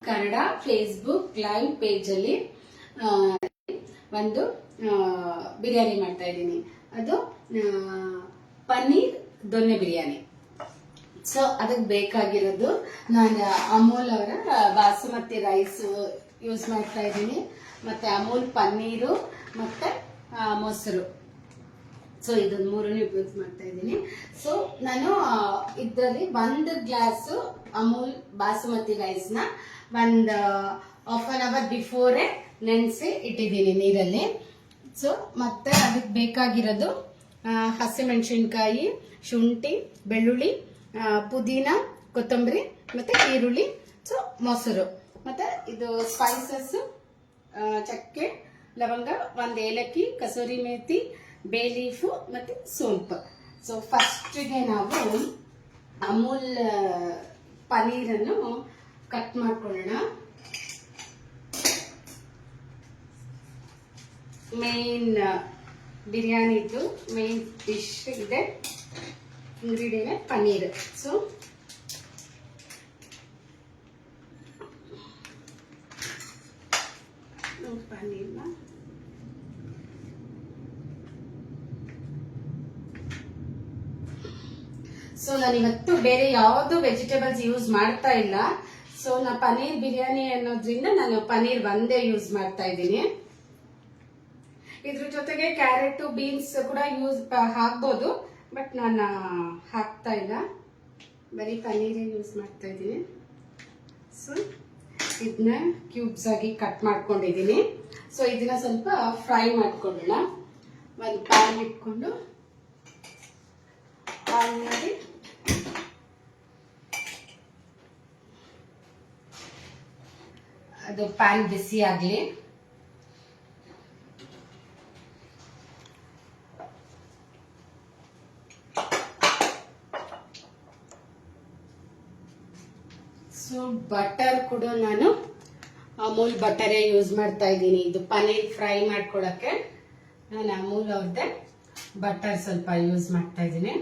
Kannada Facebook live page ಅಲ್ಲಿ ಒಂದು ಬಿರಿಯಾನಿ ಮಾಡ್ತಾ ಇದ್ದೀನಿ. ಅದು ಪನ್ನೀರ್ ದೊನ್ನೆ ಬಿರಿಯಾನಿ. ಸೊ ಅದಕ್ಕೆ ಬೇಕಾಗಿರೋದು ನಾನು ಅಮೂಲ್ ಅವರ ಬಾಸುಮತಿ ರೈಸ್ ಯೂಸ್ ಮಾಡ್ತಾ ಇದ್ದೀನಿ, ಮತ್ತೆ ಅಮೂಲ್ ಪನ್ನೀರು ಮತ್ತೆ ಮೊಸರು. ಸೊ ಇದನ್ನ ಮೂರನ್ನು ಯೂಸ್ ಮಾಡ್ತಾ ಇದ್ದೀನಿ. ಸೊ ನಾನು ಇದರಲ್ಲಿ 1 ಗ್ಲಾಸ್ ಅಮೂಲ್ ಬಾಸುಮತಿ ರೈಸ್ ನ ಒಂದು ಹಾಫ್ ಅನ್ ಅವರ್ ಬಿಫೋರ್ ನೆನೆಸಿ ಇಟ್ಟಿದ್ದೀನಿ ನೀರಲ್ಲಿ. ಸೊ ಮತ್ತೆ ಅದಕ್ಕೆ ಬೇಕಾಗಿರೋದು ಹಸಿಮೆಣಸಿನ್ಕಾಯಿ, ಶುಂಠಿ, ಬೆಳ್ಳುಳ್ಳಿ, ಪುದೀನ, ಕೊತ್ತಂಬರಿ ಮತ್ತೆ ಈರುಳ್ಳಿ, ಸೊ ಮೊಸರು, ಮತ್ತೆ ಇದು ಸ್ಪೈಸಸ್ ಚಕ್ಕೆ, ಲವಂಗ, 1 ಏಲಕ್ಕಿ, ಕಸೂರಿ ಮೇಥಿ, ಬೇ ಲೀಫು ಮತ್ತೆ ಸೋಂಪು. ಸೊ ಫಸ್ಟ್ಗೆ ನಾವು ಅಮೂಲ್ ಪನ್ನೀರನ್ನು ಕಟ್ ಮಾಡ್ಕೊಳ್ಳೋಣ. ಮೇನ್ ಬಿರಿಯಾನಿದು ಮೇನ್ ಡಿಶ್ ಇದೆ, ಇಂಗ್ರೀಡಿಯೆಂಟ್ ಪನ್ನೀರ್. ಸೊ ಪನ್ನೀರ್ನ ನಾನು ಇವತ್ತು ಬೇರೆ ಯಾವುದು ವೆಜಿಟೇಬಲ್ಸ್ ಯೂಸ್ ಮಾಡ್ತಾ ಇಲ್ಲ. ಸೊ ನಾ ಪನ್ನೀರ್ ಬಿರಿಯಾನಿ ಅನ್ನೋದ್ರಿಂದ ನಾನು ಪನ್ನೀರ್ ಒಂದೇ ಯೂಸ್ ಮಾಡ್ತಾ ಇದ್ದೀನಿ. ಇದ್ರ ಜೊತೆಗೆ ಕ್ಯಾರೆಟ್, ಬೀನ್ಸ್ ಕೂಡ ಹಾಕ್ಬೋದು, ಬಟ್ ನಾನು ಹಾಕ್ತಾ ಇಲ್ಲ, ಬರೀ ಪನ್ನೀರೇ ಯೂಸ್ ಮಾಡ್ತಾ ಇದ್ದೀನಿ. ಸೊ ಇದನ್ನ ಕ್ಯೂಬ್ಸ್ ಆಗಿ ಕಟ್ ಮಾಡ್ಕೊಂಡಿದ್ದೀನಿ. ಸೊ ಇದನ್ನ ಸ್ವಲ್ಪ ಫ್ರೈ ಮಾಡ್ಕೊಳ್ಳೋಣ. ಒಂದು ಪ್ಯಾನ್ ಇಟ್ಕೊಂಡು ಆನ್ ಮಾಡಿ ಅದು ಪ್ಯಾನ್ ಬಿಸಿ ಆಗಲಿ. ಸೊ ಬಟರ್ ಕೂಡ ನಾನು ಅಮೂಲ್ ಬಟರೇ ಯೂಸ್ ಮಾಡ್ತಾ ಇದ್ದೀನಿ. ಇದು ಪನ್ನೀರ್ ಫ್ರೈ ಮಾಡ್ಕೊಳಕ್ಕೆ ನಾನು ಅಮೂಲ್ ಅವ್ರದ್ದೇ ಬಟರ್ ಸ್ವಲ್ಪ ಯೂಸ್ ಮಾಡ್ತಾ ಇದ್ದೀನಿ.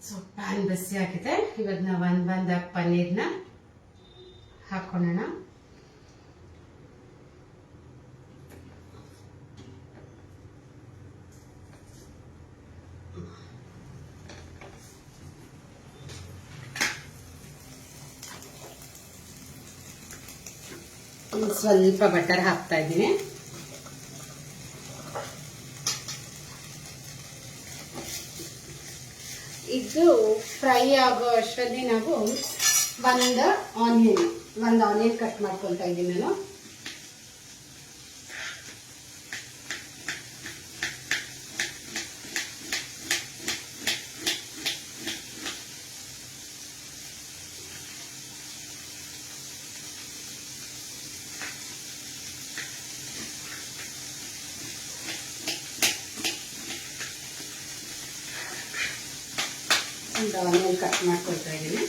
ಸೊ ಪ್ಯಾನ್ ಬಿಸಿ ಆಗಿದೆ. ಇವಾಗ ನಾವು ಒಂದ್ ಪನ್ನೀರ್ನ ಹಾಕೊಳ್ಳೋಣ. ಸ್ವಲ್ಪ ಬಟರ್ ಹಾಕ್ತಾ ಇದ್ದೀನಿ. ಇದು ಫ್ರೈ ಆಗೋ ಅಷ್ಟರಲ್ಲಿ ನಾವು ಒಂದು ಆನಿಯನ್ ಕಟ್ ಮಾಡ್ಕೊಳ್ತಾ ಇದ್ದೀನಿ ನಾನು. ಒಂದು ಆನಿಯನ್ ಕಟ್ ಮಾಡ್ಕೊಳ್ತಾ ಇದ್ದೀನಿ.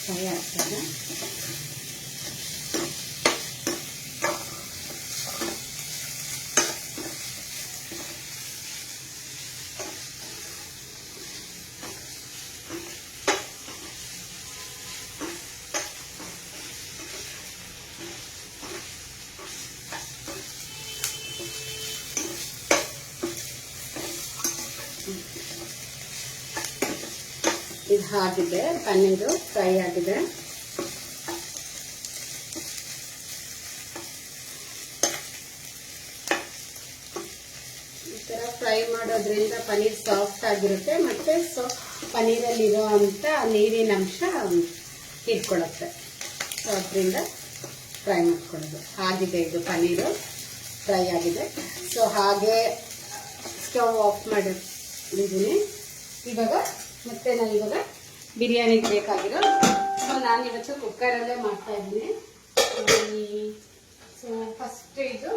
ಫ್ರೈ ಆಗ್ತದೆ. ಇದು ಆಗಿದೆ, ಪನ್ನೀರು ಫ್ರೈ ಆಗಿದೆ. ಈ ತರ ಫ್ರೈ ಮಾಡೋದ್ರಿಂದ ಪನ್ನೀರ್ ಸಾಫ್ಟ್ ಆಗಿರುತ್ತೆ, ಮತ್ತೆ ಪನ್ನೀರಲ್ಲಿರೋ ಅಂತ ನೀರಿನ ಅಂಶ ಹೀರ್ಕೊಳ್ಳುತ್ತೆ. ಸೊ ಅದರಿಂದ ಫ್ರೈ ಮಾಡ್ಕೊಳ್ಳೋದು. ಆಗಿದೆ, ಇದು ಪನ್ನೀರು ಫ್ರೈ ಆಗಿದೆ. ಸೊ ಹಾಗೆ ಸ್ಟವ್ ಆಫ್ ಮಾಡಿ ಇದ್ದೀನಿ. ಇವಾಗ ಮತ್ತೆ ನಾನು ಇವಾಗ ಬಿರಿಯಾನಿಗೆ ಬೇಕಾಗಿರೋ ನಾನಿವತ್ತು ಕುಕ್ಕರಲ್ಲೇ ಮಾಡ್ತಾ ಇದ್ದೀನಿ. ಸೊ ಫಸ್ಟ್ ಇದು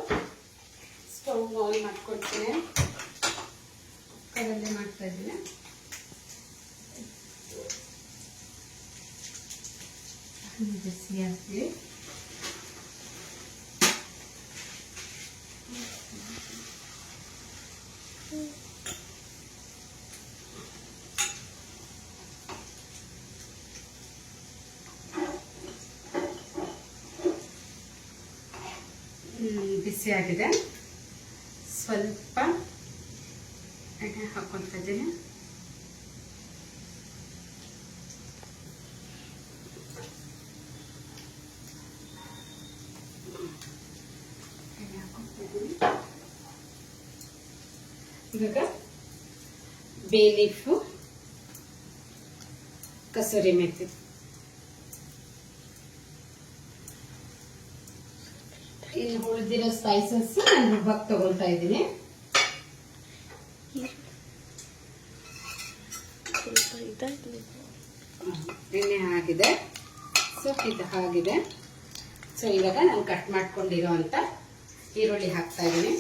ಸ್ಟವ್ ಆನ್ ಮಾಡ್ಕೊಳ್ತೀನಿ. ಕುಕ್ಕರಲ್ಲೇ ಮಾಡ್ತಾ ಇದ್ದೀನಿ. ಬಿಸಿ ಹಾಕಿ ಬಿಸಿ ಆಗಿದೆ. ಸ್ವಲ್ಪ ಎಣ್ಣೆ ಹಾಕೊಳ್ತಾ ಇದ್ದೀನಿ. ಇವಾಗ ಬೇ ಲೀಫು, ಕಸೂರಿ ಮೆಥಿ, ಇನ್ನು ಉಳಿದಿರೋ ಸ್ಪೈಸಸ್ ನಾನು ರುಬ್ಬಕ್ಕೆ ತಗೊಳ್ತಾ ಇದ್ದೀನಿ. ಎಣ್ಣೆ ಆಗಿದೆ. ಸೊ ಇದು ಆಗಿದೆ. ಸೊ ಇವಾಗ ನಾನು ಕಟ್ ಮಾಡ್ಕೊಂಡಿರೋ ಅಂತ ಈರುಳ್ಳಿ ಹಾಕ್ತಾ ಇದ್ದೀನಿ.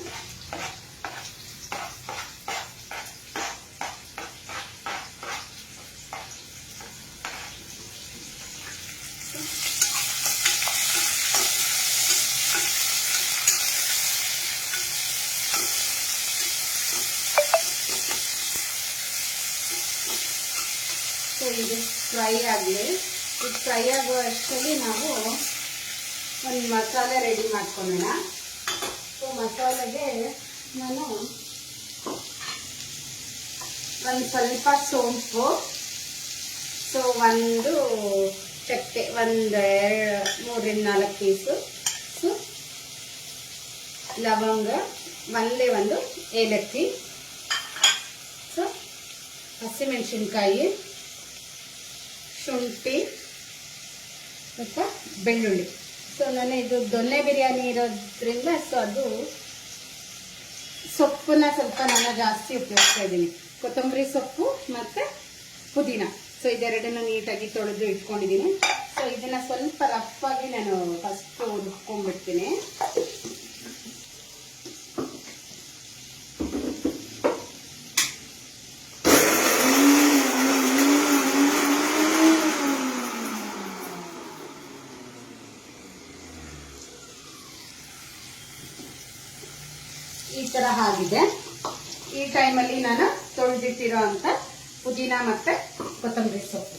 ಸೊ ಇದು ಫ್ರೈ ಆಗಲಿ. ಇದು ಫ್ರೈ ಆಗೋ ಅಷ್ಟರಲ್ಲಿ ನಾವು ಒಂದು ಮಸಾಲೆ ರೆಡಿ ಮಾಡ್ಕೊಳ್ಳೋಣ. ಸೊ ಮಸಾಲೆಗೆ ನಾನು ಒಂದು ಸ್ವಲ್ಪ ಸೋಂಪು, ಸೊ ಒಂದು ಚಕ್ಕೆ, ಒಂದು 3-4 ಪೀಸು, ಸೊ ಲವಂಗ, ಒಂದೇ ಒಂದು ಏಲಕ್ಕಿ, ಸೊ ಹಸಿಮೆಣಸಿನ್ಕಾಯಿ, ಶುಂಠಿ ಮತ್ತು ಬೆಳ್ಳುಳ್ಳಿ. ಸೊ ನಾನು ಇದು ದೊನ್ನೆ ಬಿರಿಯಾನಿ ಇರೋದ್ರಿಂದ ಸೊ ಅದು ಸೊಪ್ಪನ್ನ ಸ್ವಲ್ಪ ನಾನು ಜಾಸ್ತಿ ಉಪಯೋಗಿಸ್ತಾ ಇದ್ದೀನಿ. ಕೊತ್ತಂಬರಿ ಸೊಪ್ಪು ಮತ್ತು ಪುದೀನ. ಸೊ ಇದೆರಡನ್ನು ನೀಟಾಗಿ ತೊಳೆದು ಇಟ್ಕೊಂಡಿದ್ದೀನಿ. ಸೊ ಇದನ್ನು ಸ್ವಲ್ಪ ರಫಾಗಿ ನಾನು ಫಸ್ಟು ರುಬ್ಕೊಂಡ್ಬಿಡ್ತೀನಿ. ಈ ಥರ ಆಗಿದೆ. ಈ ಟೈಮಲ್ಲಿ ನಾನು ತೊಳೆದಿಟ್ಟಿರೋ ಅಂಥ ಪುದೀನ ಮತ್ತು ಕೊತ್ತಂಬರಿ ಸೊಪ್ಪು,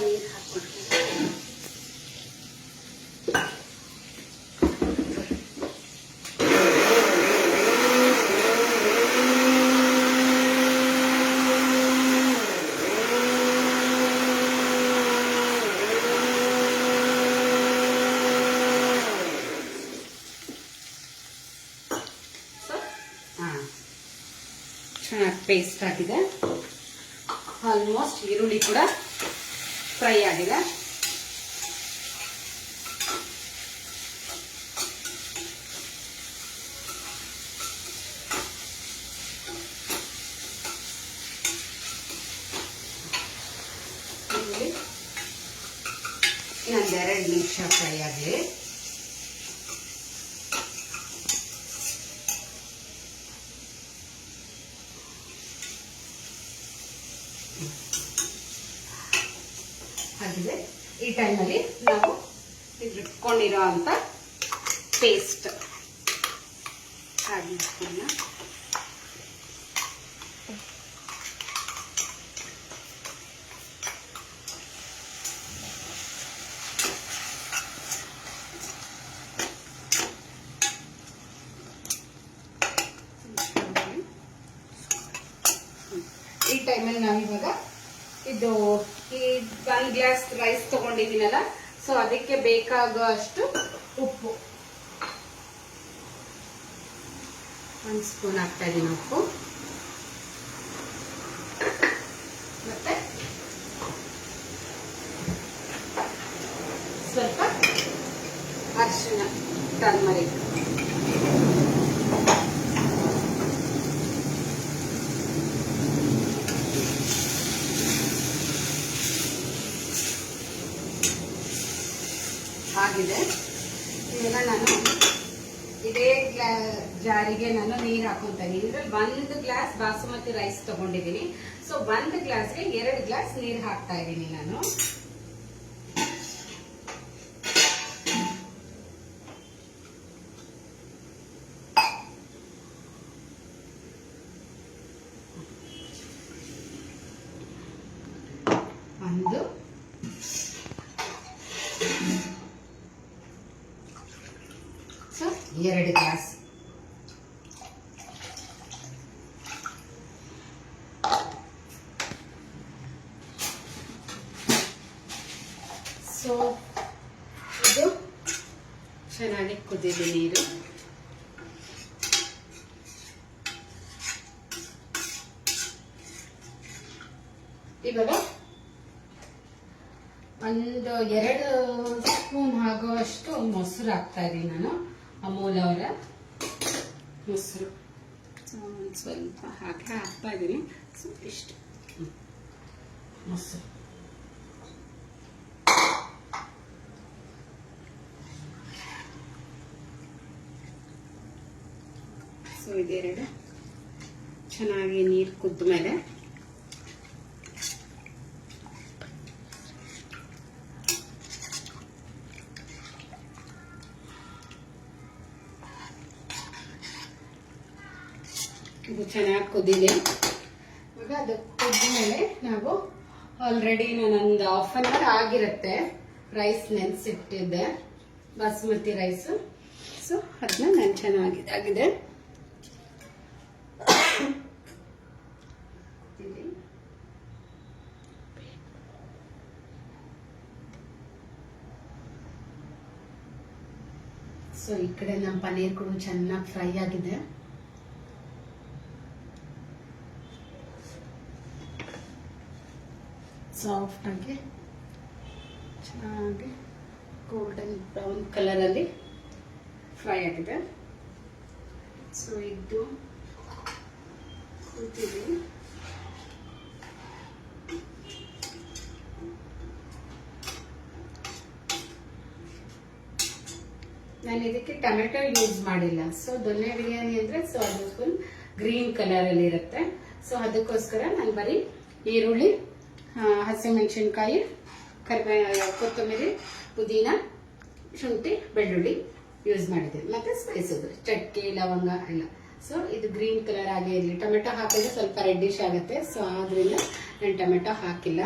ನೀರು ಹಾಕ್ಕೊಳ್ತೀನಿ. ಚೆನ್ನಾಗಿ ಪೇಸ್ಟ್ ಆಗಿದೆ. ಆಲ್ಮೋಸ್ಟ್ ಈರುಳ್ಳಿ ಕೂಡ ಫ್ರೈ ಆಗಿದೆ. ಇನ್ನೊಂದು 2 ನಿಮಿಷ ಫ್ರೈ ಆಗಲಿ. ಆಗಿದೆ. ಈ ಟೈಮಲ್ಲಿ ನಾವು ಇಟ್ಕೊಂಡಿರೋ ಅಂತ ಪೇಸ್ಟ್ ಹಾಕಿಸ್ಕೊಳ್ಳೋಣ. ಟೈಮಲ್ಲಿ ನಾವಿವಾಗ ಇದು ಈ 1 ಗ್ಲಾಸ್ ರೈಸ್ ತಗೊಂಡಿದ್ದೀನಲ್ಲ, ಸೊ ಅದಕ್ಕೆ ಬೇಕಾಗೋ ಅಷ್ಟು ಉಪ್ಪು 1 ಸ್ಪೂನ್ ಹಾಕ್ತಾ ಇದ್ದೀನಿ ಉಪ್ಪು. ಮತ್ತೆ ಸ್ವಲ್ಪ ಅರಿಶಿನ, ಟರ್ಮರಿಕ್. ಆಗಿದೆ. ಇವಾಗ ನಾನು ಇದೇ ಜಾರಿಗೆ ನಾನು ನೀರು ಹಾಕೊಂತ ಇದ್ದೀನಿ. ಇದ್ರಲ್ಲಿ 1 ಗ್ಲಾಸ್ ಬಾಸುಮತಿ ರೈಸ್ ತಗೊಂಡಿದ್ದೀನಿ. ಸೊ 1 ಗ್ಲಾಸ್ಗೆ 2 ಗ್ಲಾಸ್ ನೀರು ಹಾಕ್ತಾ ಇದ್ದೀನಿ ನಾನು. So 2 glass. ಸೊ ಇದು ಚೆನ್ನಾಗಿ ಕುದಿದೆ ನೀರು. ಇವಾಗ 2 ಸ್ಪೂನ್ ಆಗುವಷ್ಟು ಮೊಸರು ಹಾಕ್ತಾ ಇದ್ದೀನಿ ನಾನು. ಅಮೂಲ್ ಅವರ ಮೊಸರು ಸ್ವಲ್ಪ ಹಾಕ್ತಾ ಇದ್ದೀನಿ. ಸೊ ಇಷ್ಟು ಮೊಸರು. ಸೊ ಇದೆರಡು ಚೆನ್ನಾಗಿ ನೀರು ಕುದ್ದ ಮೇಲೆ ಇದು ಚೆನ್ನಾಗಿ ಕುದಿದೆ. ಇವಾಗ ಅದು ಕುದ್ದ ಮೇಲೆ ನಾವು ಆಲ್ರೆಡಿ ನಾನೊಂದು 1/2 ಅವರ್ ಆಗಿರುತ್ತೆ ರೈಸ್ ನೆನೆಸಿಟ್ಟಿದ್ದೆ, ಬಾಸುಮತಿ ರೈಸು. ಸೊ ಅದನ್ನ ನಾನು ಚೆನ್ನಾಗಿದೆ. ಸೊ ಈ ಕಡೆ ನಮ್ಮ ಪನ್ನೀರ್ ಕೂಡ ಚೆನ್ನಾಗಿ ಫ್ರೈ ಆಗಿದೆ. ಸಾಫ್ಟ್ ಆಗಿ ಚೆನ್ನಾಗಿ ಗೋಲ್ಡನ್ ಬ್ರೌನ್ ಕಲರ್ ಅಲ್ಲಿ ಫ್ರೈ ಆಗಿದೆ. ಸೊ ಇದು ಕೂತಿದೆ. ನಾನು ಇದಕ್ಕೆ ಟೊಮೆಟೊ ಯೂಸ್ ಮಾಡಿಲ್ಲ. ಸೊ ದೊನ್ನೆ ಬಿರಿಯಾನಿ ಅಂದ್ರೆ ಸೊ ಅದು ಫುಲ್ ಗ್ರೀನ್ ಕಲರ್ ಅಲ್ಲಿ ಇರುತ್ತೆ. ಸೊ ಅದಕ್ಕೋಸ್ಕರ ನಾನು ಬರೀ ಈರುಳ್ಳಿ, ಹಸಿಮೆಣಸಿನ್ಕಾಯಿ, ಕರಿಬೇವು, ಕೊತ್ತಂಬರಿ, ಪುದೀನ, ಶುಂಠಿ, ಬೆಳ್ಳುಳ್ಳಿ ಯೂಸ್ ಮಾಡಿದ್ದೀನಿ. ಮತ್ತೆ ಸ್ಪೈಸಸ್ ಚಕ್ಕೆ, ಲವಂಗ ಎಲ್ಲ. ಸೊ ಇದು ಗ್ರೀನ್ ಕಲರ್ ಆಗೇ ಇರಲಿ. ಟೊಮೆಟೊ ಹಾಕಿದ್ರೆ ಸ್ವಲ್ಪ ರೆಡ್ಡಿಶ್ ಆಗುತ್ತೆ. ಸೊ ಆದ್ರಿಂದ ನಾನು ಟೊಮೆಟೊ ಹಾಕಿಲ್ಲ.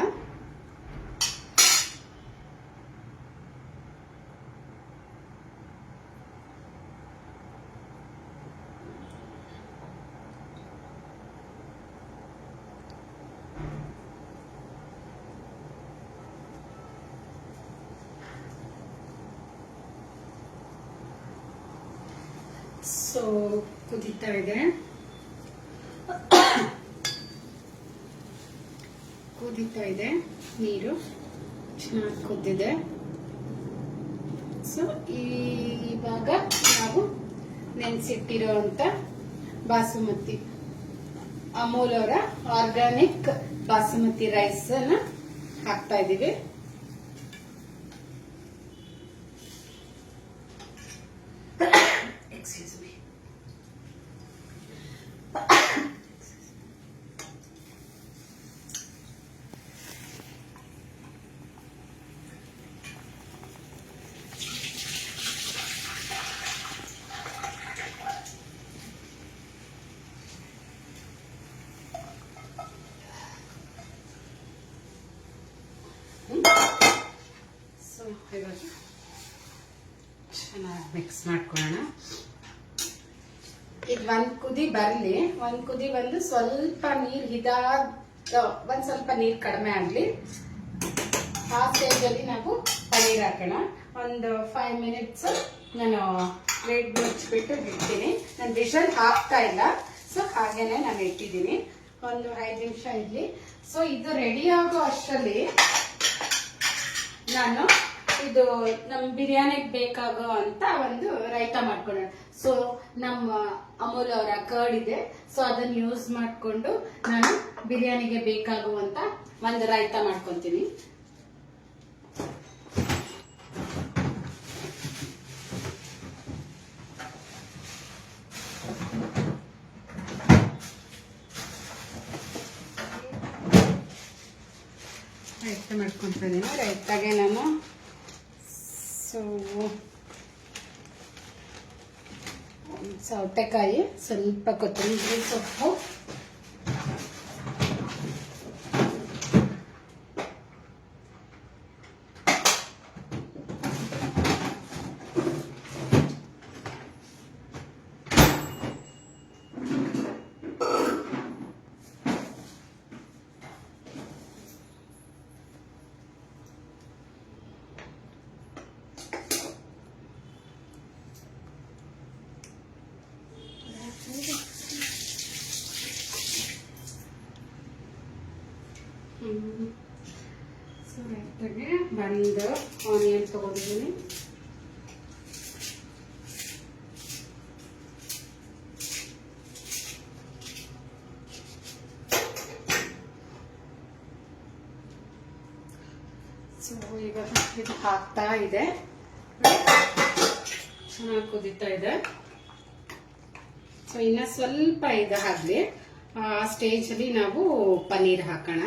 ಸೊ ಕುದೀತಾ ಇದೆ. ನೀರು ಚೆನ್ನಾಗಿ ಕುದ್ದಿದೆ. ಸೊ ಇವಾಗ ನಾವು ನೆನೆಸಿಟ್ಟಿರೋಂಥ ಬಾಸುಮತಿ ಅಮೂಲ್ ಅವರ ಆರ್ಗ್ಯಾನಿಕ್ ಬಾಸುಮತಿ ರೈಸ್ ಅನ್ನ ಹಾಕ್ತಾ ಇದ್ದೀವಿ. ಚೆನ್ನಾಗಿ ಮಿಕ್ಸ್ ಮಾಡ್ಕೊಳ್ಳೋಣ. ಇದು 1 ಕುದಿ ಬರಲಿ. 1 ಕುದಿ ಬಂದು ಸ್ವಲ್ಪ ನೀರು ಒಂದು ಸ್ವಲ್ಪ ನೀರು ಕಡಿಮೆ ಆಗಲಿ. ಆ ಸ್ಟೇಜಲ್ಲಿ ನಾವು ಪನ್ನೀರ್ ಹಾಕೋಣ. ಒಂದು 5 ಮಿನಿಟ್ಸ್ ನಾನು ಲಿಡ್ ಮುಚ್ಚಿಬಿಟ್ಟು ಇಡ್ತೀನಿ. ನಾನು ವಿಷಲ್ ಹಾಕ್ತಾ ಇಲ್ಲ, ಸೊ ಹಾಗೇನೆ ನಾನು ಇಟ್ಟಿದ್ದೀನಿ. ಒಂದು 5 ನಿಮಿಷ ಇರಲಿ. ಸೊ ಇದು ರೆಡಿ ಆಗೋ ಅಷ್ಟರಲ್ಲಿ ನಾನು ಇದು ನಮ್ಮ ಬಿರಿಯಾನಿಗೆ ಬೇಕಾಗೋ ಅಂತ ಒಂದು ರೈತ ಮಾಡ್ಕೊಳ್ಳೋಣ. ಸೊ ನಮ್ಮ ಅಮೂಲ್ ಅವರ ಕರ್ಡ್ ಇದೆ, ಸೊ ಅದನ್ನು ಯೂಸ್ ಮಾಡಿಕೊಂಡು ನಾನು ಬಿರಿಯಾನಿಗೆ ಬೇಕಾಗುವಂತ ಒಂದು ರೈತ ಮಾಡ್ಕೊತೀನಿ. ರೈತ ಮಾಡ್ಕೊತಿದ್ದೀನಿ. ರೈತಾಗೆ ನಾನು ಸೌತೆಕಾಯಿ, ಸ್ವಲ್ಪ ಕೊತ್ತಂಬರಿ ಸೊಪ್ಪು, ಸೊ ರೈತಾಗೆ ಒಂದು ಆನಿಯನ್ ತಗೊಂಡಿದ್ದೀನಿ. ಸೊ ಇವಾಗ ಇದು ಹಾಕ್ತಾ ಇದೆ, ಚೆನ್ನಾಗಿ ಕುದೀತಾ ಇದೆ. ಸೊ ಇನ್ನ ಸ್ವಲ್ಪ ಇದು ಆಗ್ಲಿ, ಆ ಸ್ಟೇಜ್ ಅಲ್ಲಿ ನಾವು ಪನ್ನೀರ್ ಹಾಕೋಣ.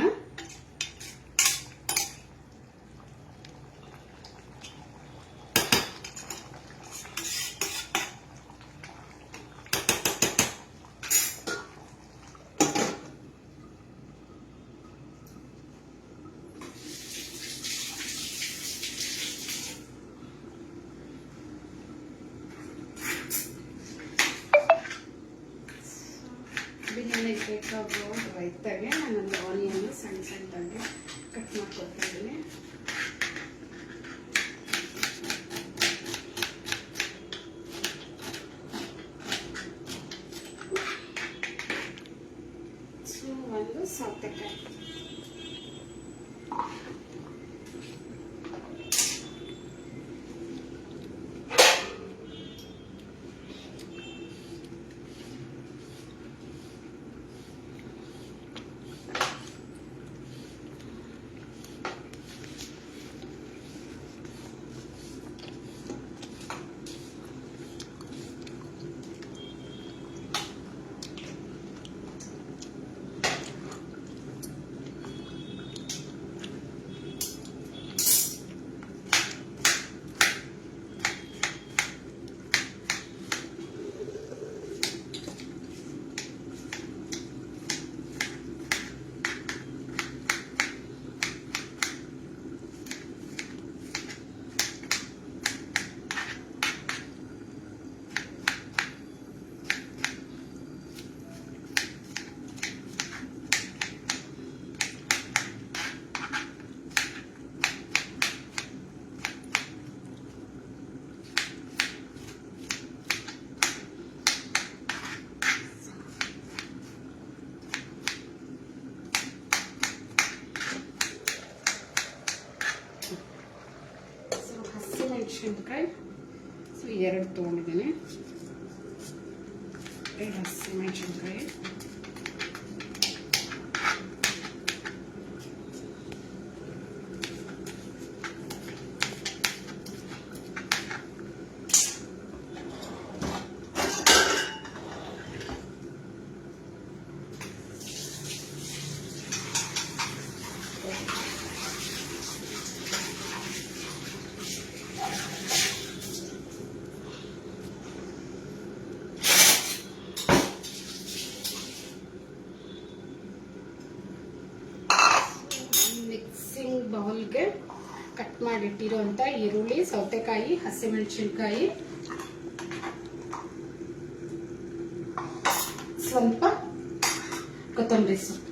ಬಿರಿಯಾನಿಗೆ ಬೇಕಾಗೋ ರೈತಾಗೆ ನಾನೊಂದು ಆನಿಯನ್ ಸಣ್ಣ ಸಣ್ಣದಾಗಿ ಕಟ್ ಮಾಡ್ಕೊಳ್ತಾ ಇದ್ದೀನಿ. ಸೊ ಒಂದು ಸೌತೆಕಾಯಿ, ಮೆಣಸಿನ್ಕಾಯಿ ಸೊ 2 ತೊಗೊಂಡಿದ್ದೀನಿ. 2 ಹಸಿಮೆಣಸಿನ್ಕಾಯಿ, ಬೌಲ್ಗೆ ಕಟ್ ಮಾಡಿಟ್ಟಿರುವಂಥ ಈರುಳ್ಳಿ, ಸೌತೆಕಾಯಿ, ಹಸಿಮೆಣಸಿನ್ಕಾಯಿ, ಸ್ವಲ್ಪ ಕೊತ್ತಂಬರಿ ಸೊಪ್ಪು,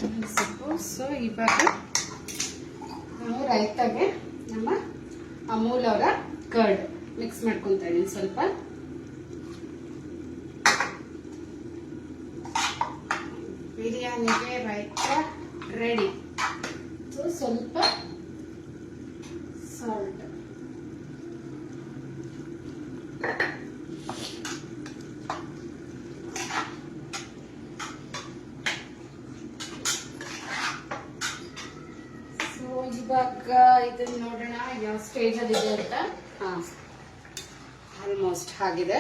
ಸೊಪ್ಪು. ಸೊ ಇವಾಗ ನಾವು ರೈತಾಗೆ ನಮ್ಮ ಅಮೂಲ್ ಅವರ ಕರ್ಡ್ ಮಿಕ್ಸ್ ಮಾಡ್ಕೊತಾ ಇದ್ದೀನಿ ಸ್ವಲ್ಪ. ಬಿರಿಯಾನಿಗೆ ರೈತ ರೆಡಿ. ಸೊ ಸ್ವಲ್ಪ ಸಾಲ್ಟ್. ಇವಾಗ ಇದನ್ನ ನೋಡೋಣ ಯಾವ ಸ್ಟೇಜ್ ಅಲ್ಲಿ ಇದೆ ಅಂತ. ಆಲ್ಮೋಸ್ಟ್ ಆಗಿದೆ.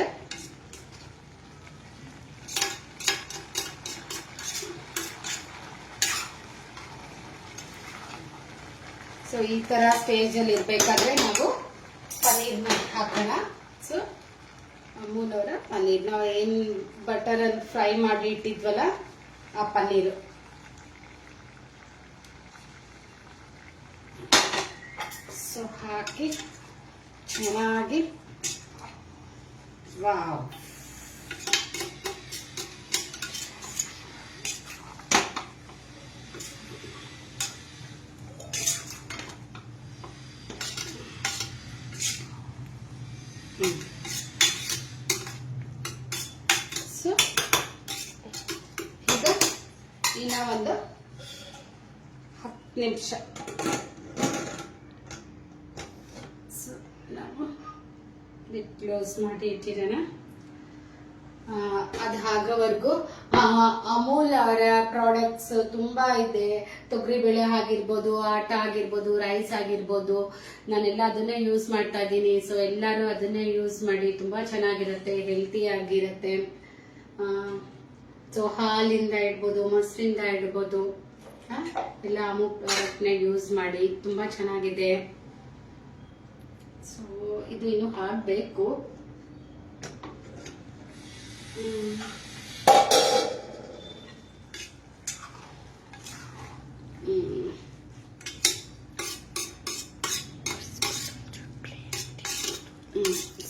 ಸೊ ಈ ತರ ಸ್ಟೇಜ್ ಅಲ್ಲಿ ಇರ್ಬೇಕಾದ್ರೆ ನಾವು ಪನ್ನೀರ್ನ ಹಾಕೋಣ. ಸೊ ಅಮೂಲ್ ಅವರ ಪನ್ನೀರ್ ನಾವು ಏನ್ ಬಟರ್ ಅಲ್ಲಿ ಫ್ರೈ ಮಾಡಿ ಇಟ್ಟಿದ್ವಲ್ಲ ಆ ಪನ್ನೀರು. ಸೊ ಹಾಕಿ ಚೆನ್ನಾಗಿ ವಾವ್. ಸೊ ಈಗ ಇನ್ನ ಒಂದು 10 ನಿಮಿಷ ನಾವು ಲಿಡ್ ಕ್ಲೋಸ್ ಮಾಡಿ ಇಟ್ಟಿರೋಣ. ಅದು ಆಗೋವರೆಗೂ ಅಮೂಲ್ ಅವರ ಪ್ರಾಡಕ್ಟ್ಸ್ ತುಂಬಾ ಇದೆ. ತೊಗರಿಬೇಳೆ ಆಗಿರ್ಬೋದು, ಆಟ ಆಗಿರ್ಬೋದು, ರೈಸ್ ಆಗಿರ್ಬೋದು, ನಾನೆಲ್ಲ ಅದನ್ನೇ ಯೂಸ್ ಮಾಡ್ತಾ ಇದ್ದೀನಿ. ಸೊ ಎಲ್ಲರೂ ಅದನ್ನೇ ಯೂಸ್ ಮಾಡಿ, ತುಂಬಾ ಚೆನ್ನಾಗಿರುತ್ತೆ, ಹೆಲ್ತಿ ಆಗಿರುತ್ತೆ. ಸೊ ಹಾಲಿಂದ ಇಡ್ಬೋದು, ಮೊಸರಿಂದ ಇಡ್ಬೋದು, ಎಲ್ಲ ಅಮೂಲ್ ಪ್ರಾಡಕ್ಟ್ನ ಯೂಸ್ ಮಾಡಿ ತುಂಬಾ ಚೆನ್ನಾಗಿದೆ. ಸೊ ಇದು ಇನ್ನು ಹಾಕಬೇಕು.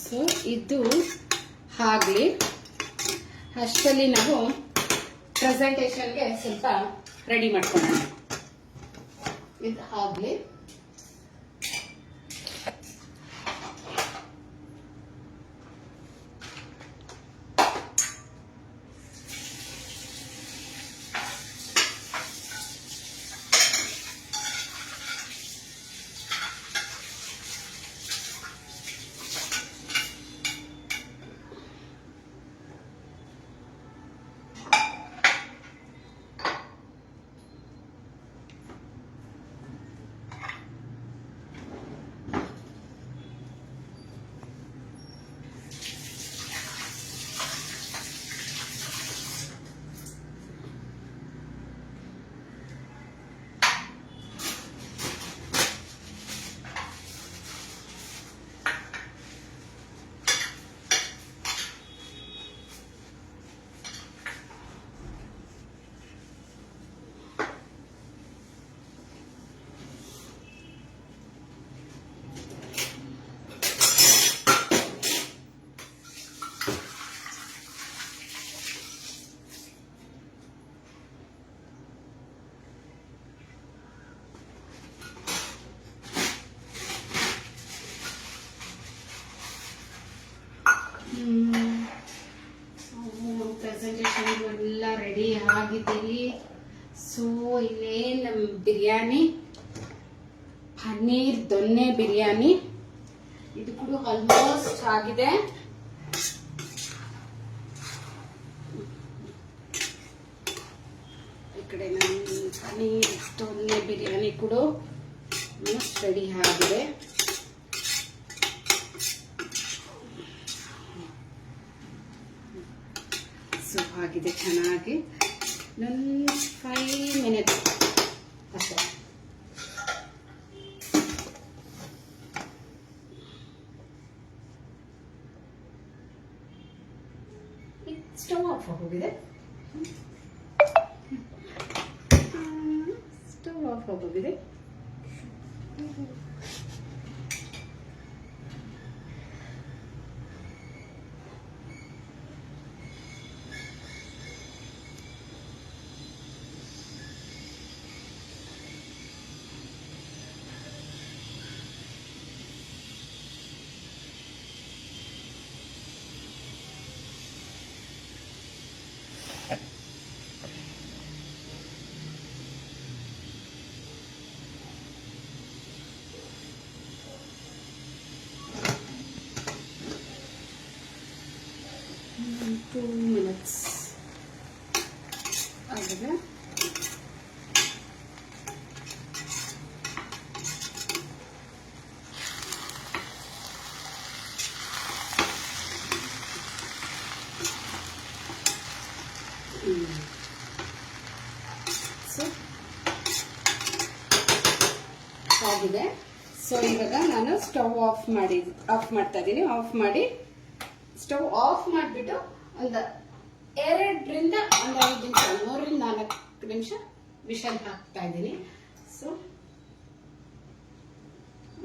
ಸೊ ಇದು ಆಗ್ಲಿ. ಅಷ್ಟರಲ್ಲಿ ನಾವು ಪ್ರೆಸೆಂಟೇಷನ್ಗೆ ಸ್ವಲ್ಪ ರೆಡಿ ಮಾಡ್ಕೊಳ್ಳೋಣ. ಇದು ಆಗ್ಲಿ. ಪ್ರೆಸೆಂಟೇಷನ್ ಎಲ್ಲ ರೆಡಿ ಆಗಿದ್ದೀವಿ. ಸೊ ಇನ್ನೇನು ನಮ್ಮ ಬಿರಿಯಾನಿ, ಪನ್ನೀರ್ ದೊನ್ನೆ ಬಿರಿಯಾನಿ, ಇದು ಕೂಡ ಆಲ್ಮೋಸ್ಟ್ ಆಗಿದೆ. ಈ ಕಡೆ ನಮ್ಮ ಪನ್ನೀರ್ ದೊನ್ನೆ ಬಿರಿಯಾನಿ ಕೂಡ ಆಲ್ಮೋಸ್ಟ್ ರೆಡಿ ಆಗಿದೆ. ಸೊ ಆಗಿದೆ ಚೆನ್ನಾಗಿ. ನನ್ನ 5 ಮಿನಿಟ್ಸ್ ಅಷ್ಟೇ. ಸ್ಟವ್ ಆಫ್ ಆಗೋಗಿದೆ. ಸ್ಟವ್ ಆಫ್ ಆಗೋಗಿದೆ. ಆಗಿದೆ. ಸೊ ಇವಾಗ ನಾನು ಸ್ಟವ್ ಆಫ್ ಮಾಡ್ತಾ ಇದ್ದೀನಿ. ಆಫ್ ಮಾಡಿ ಸ್ಟವ್ ಆಫ್ ಮಾಡಿಬಿಟ್ಟು ಒಂದು 2ರಿಂದ 5 ನಿಮಿಷ 3ರಿಂದ 4 ನಿಮಿಷ ವಿಷಲ್ ಹಾಕ್ತಾ ಇದ್ದೀನಿ. ಸೊ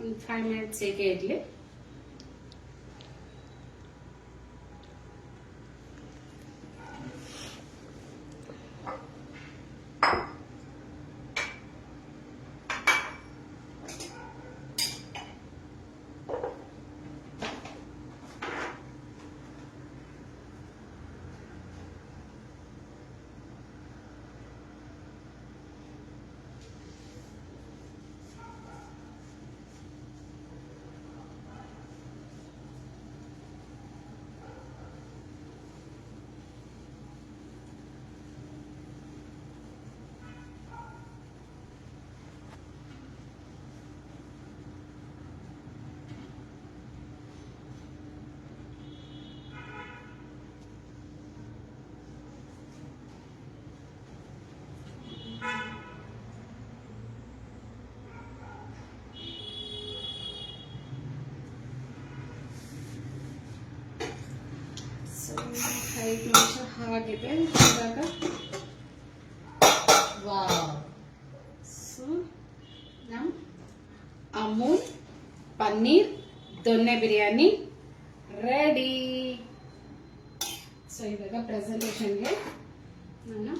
ಒಂದು 5 ಮಿನಿಟ್ಸ್ ಹೇಗೆ ಇರಲಿ. ಸೊ 5 ನಿಮಿಷ ಆಗಿದೆ. ಇವಾಗ ವಾವ್, ಸೊ ನಮ್ಮ ಅಮೂಲ್ ಪನ್ನೀರ್ ದೊನ್ನೆ ಬಿರಿಯಾನಿ ರೆಡಿ. ಸೊ ಇವಾಗ ಪ್ರೆಸೆಂಟೇಷನ್ಗೆ ನಾನು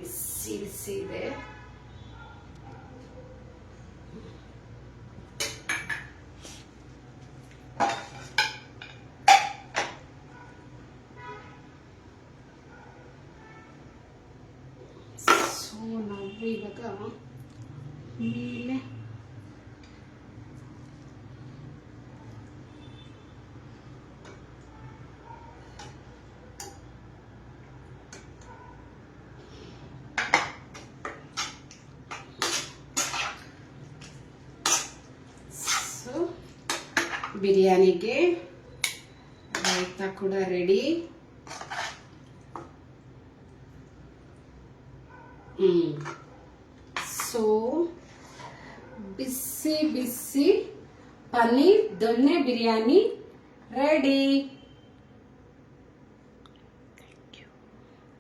ಬಿಸಿ ಇದೆ. ಸೊ ನಾವು ಇವಾಗ ಮೇಲೆ ಬಿರಿಯಾನಿಗೆ ರಾಯ್ತಾ ಕೂಡ ರೆಡಿ. ಸೊ ಬಿಸಿ ಬಿಸಿ ಪನ್ನೀರ್ ದೊನ್ನೆ ಬಿರಿಯಾನಿ ರೆಡಿ.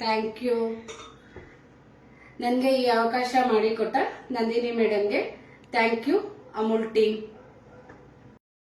ಥ್ಯಾಂಕ್ ಯು ನನಗೆ ಈ ಅವಕಾಶ ಮಾಡಿಕೊಟ್ಟ ನಂದಿನಿ ಮೇಡಮ್ಗೆ ಥ್ಯಾಂಕ್ ಯು. ಅಮೂಲ್ ಟೀಮ್.